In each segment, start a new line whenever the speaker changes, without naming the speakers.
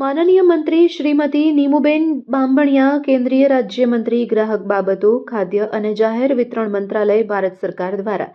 માનનીય મંત્રી શ્રીમતી નીમુબેન બાંભણિયા, કેન્દ્રીય રાજ્યમંત્રી ગ્રાહક બાબતો, ખાદ્ય અને જાહેર વિતરણ મંત્રાલય, ભારત સરકાર દ્વારા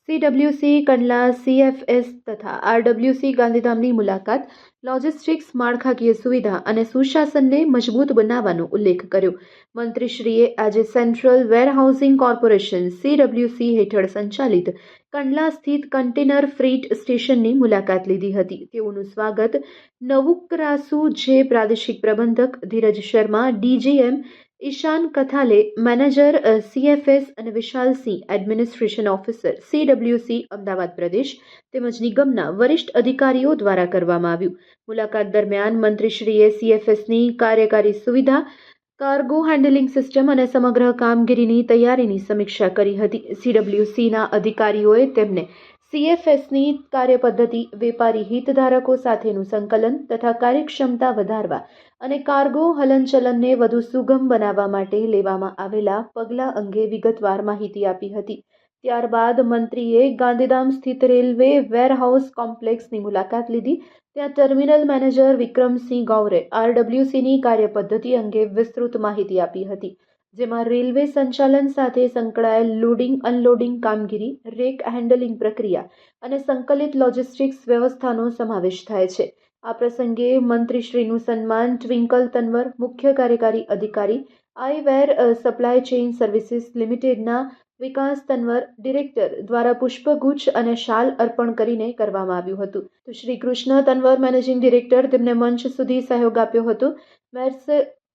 CWC કંડલા, CFS તથા RWC ગાંધીધામની મુલાકાત લોજિસ્ટિક્સ, માળખાકીય સુવિધા અને સુશાસનને મજબૂત બનાવવાનો ઉલ્લેખ કર્યો. મંત્રીશ્રીએ આજે સેન્ટ્રલ વેરહાઉસિંગ કોર્પોરેશન CWC હેઠળ સંચાલિત કંડલા સ્થિત કન્ટેનર ફ્રીટ સ્ટેશનની મુલાકાત લીધી હતી. તેઓનું સ્વાગત નવુકરાસુ જે પ્રાદેશિક પ્રબંધક ધીરજ શર્મા, DGM ઈશાન કથાલે, મેનેજર CFS અને Vishalsinh, administration officer CWC Ahmedabad પ્રદેશ તેમજ નિગમના વરિષ્ઠ અધિકારીઓ દ્વારા કરવામાં આવ્યું. મુલાકાત દરમિયાન મંત્રીશ્રીએ CFSની કાર્યકારી સુવિધા, કાર્ગો હેન્ડલિંગ સિસ્ટમ અને સમગ્ર કામગીરીની તૈયારીની સમીક્ષા કરી હતી. CWCના અધિકારીઓએ તેમને CFSની કાર્યપદ્ધતિ, વેપારી હિતધારકો સાથેનું સંકલન તથા કાર્યક્ષમતા વધારવા અને કાર્ગો હલનચલનને વધુ સુગમ બનાવવા માટે લેવામાં આવેલા પગલાં અંગે વિગતવાર માહિતી આપી હતી. ત્યારબાદ મંત્રીએ ગાંધીધામ સ્થિત રેલવે વેરહાઉસ કોમ્પ્લેક્સની મુલાકાત લીધી. ત્યાં ટર્મિનલ મેનેજર વિક્રમસિંહ ગૌરે RWCની કાર્યપદ્ધતિ અંગે વિસ્તૃત માહિતી આપી હતી, જેમાં રેલવે સંચાલન સાથે સંકળાયેલ લોડિંગ અનલોડિંગ કામગીરી, રેક હેન્ડલિંગ પ્રક્રિયા અને સંકલિત લોજિસ્ટિક્સ વ્યવસ્થાનો સમાવેશ થાય છે. આ પ્રસંગે મંત્રીશ્રીનું સન્માન ટ્વિંકલ તન્વર, મુખ્ય કાર્યકારી અધિકારી, આઈવેર સપ્લાય ચેઇન સર્વિસીસ લિમિટેડના વિકાસ તન્વર, ડિરેક્ટર દ્વારા પુષ્પગુચ્છ અને શાલ અર્પણ કરીને કરવામાં આવ્યું હતું. તો શ્રી કૃષ્ણ તન્વર, મેનેજિંગ ડિરેક્ટર, તેમને મંચ સુધી સહયોગ આપ્યો હતો.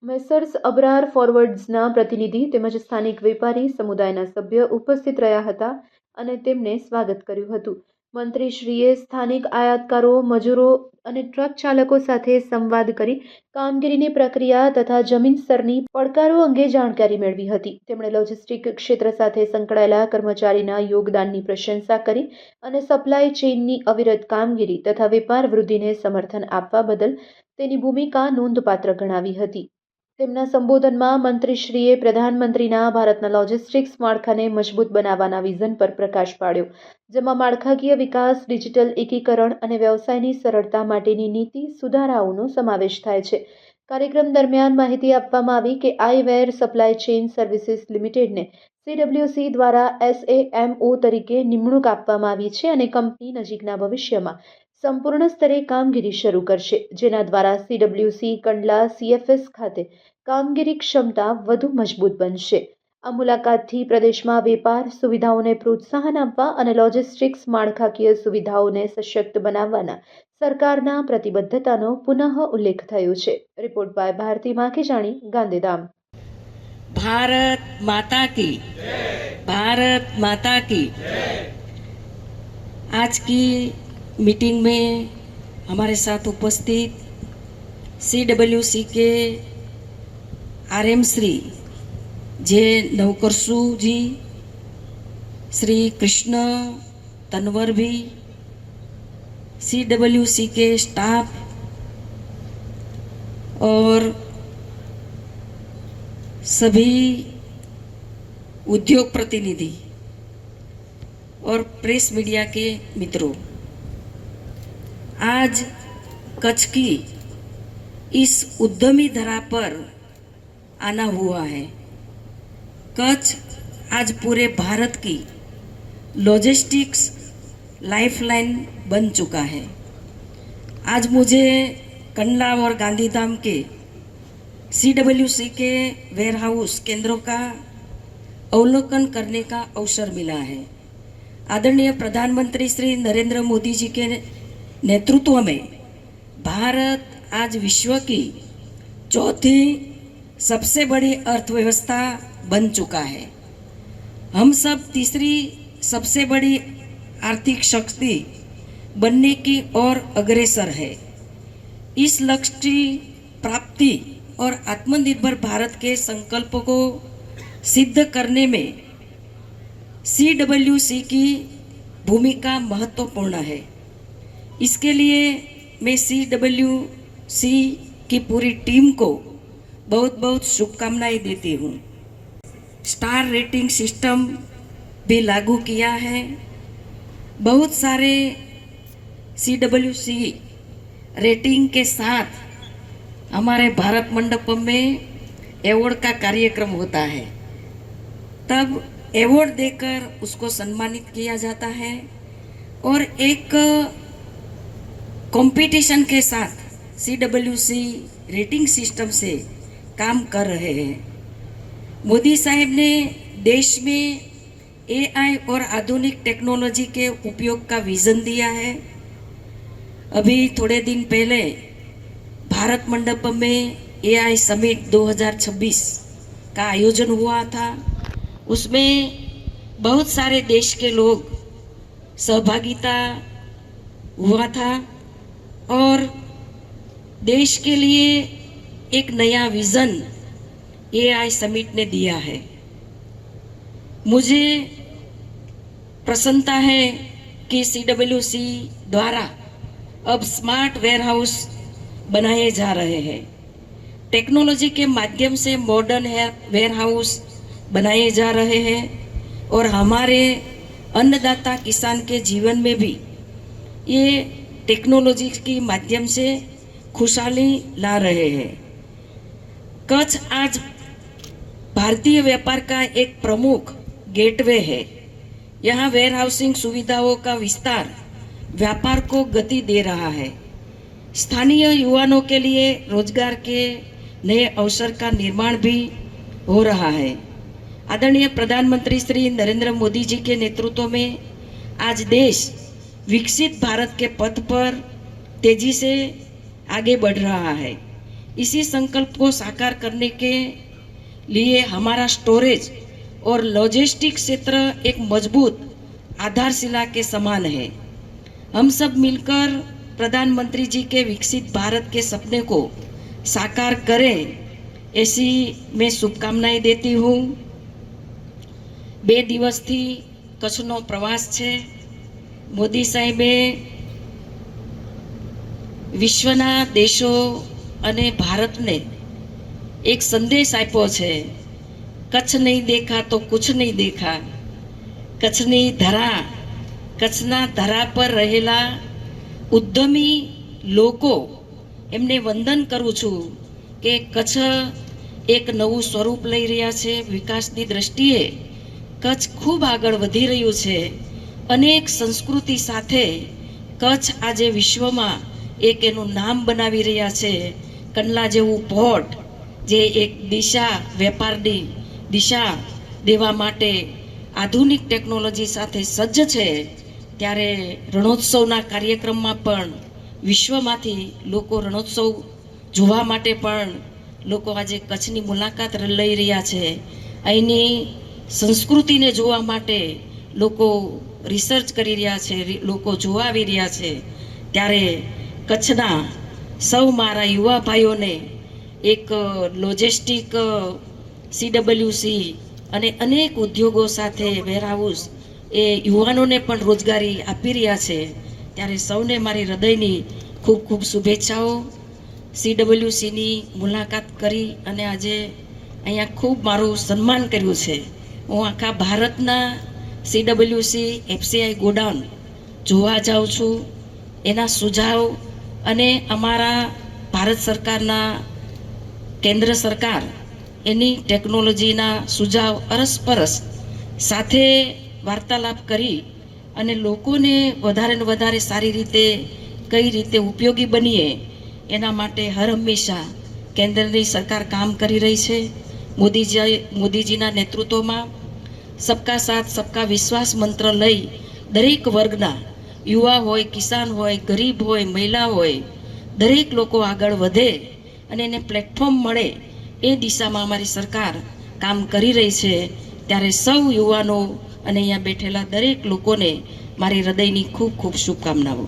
મેસર્સ અબરાર ફોરવર્ડ્સના પ્રતિનિધિ તેમજ સ્થાનિક વેપારી સમુદાયના સભ્ય ઉપસ્થિત રહ્યા હતા અને તેમને સ્વાગત કર્યું હતું. મંત્રીશ્રીએ સ્થાનિક આયાતકારો, મજૂરો અને ટ્રક ચાલકો સાથે સંવાદ કરી કામગીરીની પ્રક્રિયા તથા જમીન સ્તરની પડકારો અંગે જાણકારી મેળવી હતી. તેમણે લોજિસ્ટિક ક્ષેત્ર સાથે સંકળાયેલા કર્મચારીના યોગદાનની પ્રશંસા કરી અને સપ્લાય ચેઇનની અવિરત કામગીરી તથા વેપાર વૃદ્ધિને સમર્થન આપવા બદલ તેની ભૂમિકા નોંધપાત્ર ગણાવી હતી. તેમના સંબોધનમાં મંત્રીશ્રીએ પ્રધાનમંત્રીના ભારતના લોજિસ્ટિક્સ માળખાને મજબૂત બનાવવાના વિઝન પર પ્રકાશ પાડ્યો, જેમાં માળખાકીય વિકાસ, ડિજિટલ એકીકરણ અને વ્યવસાયની સરળતા માટેની નીતિ સુધારાઓનો સમાવેશ થાય છે. કાર્યક્રમ દરમિયાન માહિતી આપવામાં આવી કે આઈવેર સપ્લાય ચેઇન સર્વિસીસ લિમિટેડને CWC દ્વારા SAMO તરીકે નિમણૂક આપવામાં આવી છે અને કંપની નજીકના ભવિષ્યમાં સંપૂર્ણ સ્તરે કામગીરી શરૂ કરશે, જેના દ્વારા CWC કંડલા CFS ખાતે કામગીરી ક્ષમતા વધુ મજબૂત બનશે. આ મુલાકાતથી પ્રદેશમાં વેપાર સુવિધાઓને પ્રોત્સાહન આપવા અને લોજિસ્ટિક્સ માળખાકીય સુવિધાઓને સશક્ત બનાવવાના સરકારના પ્રતિબદ્ધતાનો પુનઃ ઉલ્લેખ થયો છે. Report by Bharti Makhijani, Gandhidham.
भारत माता की, भारत माता की। आज की मीटिंग में हमारे साथ उपस्थित CWC के RM श्री जे नवकरसू जी, श्री कृष्ण तनवर भी, CWC के स्टाफ और सभी उद्योग प्रतिनिधि और प्रेस मीडिया के मित्रों, आज कच्छ की इस उद्यमी धरा पर आना हुआ है। कच्छ आज पूरे भारत की लॉजिस्टिक्स लाइफलाइन बन चुका है। आज मुझे कंडला और गांधीधाम के CWC के वेयरहाउस केंद्रों का अवलोकन करने का अवसर मिला है। आदरणीय प्रधानमंत्री श्री नरेंद्र मोदी जी के नेतृत्व में भारत आज विश्व की चौथी सबसे बड़ी अर्थव्यवस्था बन चुका है। हम सब तीसरी सबसे बड़ी आर्थिक शक्ति बनने की ओर अग्रसर है। इस लक्ष्य की प्राप्ति और आत्मनिर्भर भारत के संकल्प को सिद्ध करने में CWC की भूमिका महत्वपूर्ण है। इसके लिए मैं CWC की पूरी टीम को बहुत बहुत शुभकामनाएं देती हूँ। स्टार रेटिंग सिस्टम भी लागू किया है। बहुत सारे CWC रेटिंग के साथ हमारे भारत मंडपम में अवार्ड का कार्यक्रम होता है, तब अवार्ड देकर उसको सम्मानित किया जाता है और एक कंपटीशन के साथ CWC रेटिंग सिस्टम से काम कर रहे हैं। मोदी साहब ने देश में AI और आधुनिक टेक्नोलॉजी के उपयोग का विज़न दिया है। अभी थोड़े दिन पहले भारत मंडपम में AI समिट 2026 का आयोजन हुआ था। उसमें बहुत सारे देश के लोग सहभागिता हुआ था और देश के लिए एक नया विज़न AI समिट ने दिया है। मुझे प्रसन्नता है कि CWC द्वारा अब स्मार्ट वेयरहाउस बनाए जा रहे हैं। टेक्नोलॉजी के माध्यम से मॉडर्न वेयरहाउस बनाए जा रहे हैं और हमारे अन्नदाता किसान के जीवन में भी ये टेक्नोलॉजी के माध्यम से खुशहाली ला रहे हैं। कच्छ आज भारतीय व्यापार का एक प्रमुख गेटवे है। यहाँ वेयरहाउसिंग सुविधाओं का विस्तार व्यापार को गति दे रहा है। स्थानीय युवाओं के लिए रोजगार के नए अवसर का निर्माण भी हो रहा है। आदरणीय प्रधानमंत्री श्री नरेंद्र मोदी जी के नेतृत्व में आज देश विकसित भारत के पथ पर तेजी से आगे बढ़ रहा है। इसी संकल्प को साकार करने के लिए हमारा स्टोरेज और लॉजिस्टिक क्षेत्र एक मजबूत आधारशिला के समान है। हम सब मिलकर प्रधानमंत्री जी के विकसित भारत के सपने को साकार करें, ऐसी मैं शुभकामनाएं देती हूँ। 2 દિવસથી કચ્છનો પ્રવાસ છે। મોદી સાહેબે વિશ્વના દેશો અને ભારતને એક સંદેશ આપ્યો છે, કચ્છ નહીં દેખા તો કુછ નહીં દેખા। કચ્છની ધરા, કચ્છના ધરા પર રહેલા ઉદ્યમી લોકો એમને વંદન કરું છું કે કચ્છ એક નવું સ્વરૂપ લઈ રહ્યા છે। વિકાસની દ્રષ્ટિએ કચ્છ ખૂબ આગળ વધી રહ્યું છે। અનેક સંસ્કૃતિ સાથે કચ્છ આજે વિશ્વમાં એક એનું નામ બનાવી રહ્યા છે। કંડલા જેવું પોર્ટ જે એક દિશા, વેપારની દિશા દેવા માટે આધુનિક ટેકનોલોજી સાથે સજ્જ છે, ત્યારે રણોત્સવના કાર્યક્રમમાં પણ વિશ્વમાંથી લોકો રણોત્સવ જોવા માટે પણ લોકો આજે કચ્છની મુલાકાત લઈ રહ્યા છે। અહીંની સંસ્કૃતિને જોવા માટે લોકો રિસર્ચ કરી રહ્યા છે, લોકો જોવા આવી રહ્યા છે। ત્યારે કચ્છના સૌ મારા યુવા ભાઈઓને એક લોજિસ્ટિક CWC અને અનેક ઉદ્યોગો સાથે વેરહાઉસ એ યુવાનોને પણ રોજગારી આપી રહ્યા છે। ત્યારે સૌને મારી હૃદયની ખૂબ ખૂબ શુભેચ્છાઓ। CWCની મુલાકાત કરી અને આજે અહીંયા ખૂબ મારું સન્માન કર્યું છે। હું આખા ભારતના CWC FCI ગોડાઉન જોવા જાઉં છું। એના સુઝાવ અને અમારા ભારત સરકારના કેન્દ્ર સરકાર એની ટેકનોલોજીના સુઝાવ અરસપરસ સાથે વાર્તાલાપ કરી અને લોકોને વધારે ને વધારે સારી રીતે કઈ રીતે ઉપયોગી બનીએ એના માટે હર હંમેશા કેન્દ્રની સરકાર કામ કરી રહી છે। મોદીજીના નેતૃત્વમાં सबका साथ सबका विश्वास मंत्र लई दरेक वर्गना युवा होय, किसान होय, गरीब होय, महिला होय, दरेक लोको आगळ वधे अने एने प्लेटफॉर्म मळे ए दिशामां अमारी सरकार काम करी रही छे। त्यारे सौ युवानो अने अहींया बेठेला दरेक लोकोने मारी हृदयनी खूब खूब शुभकामनाओ।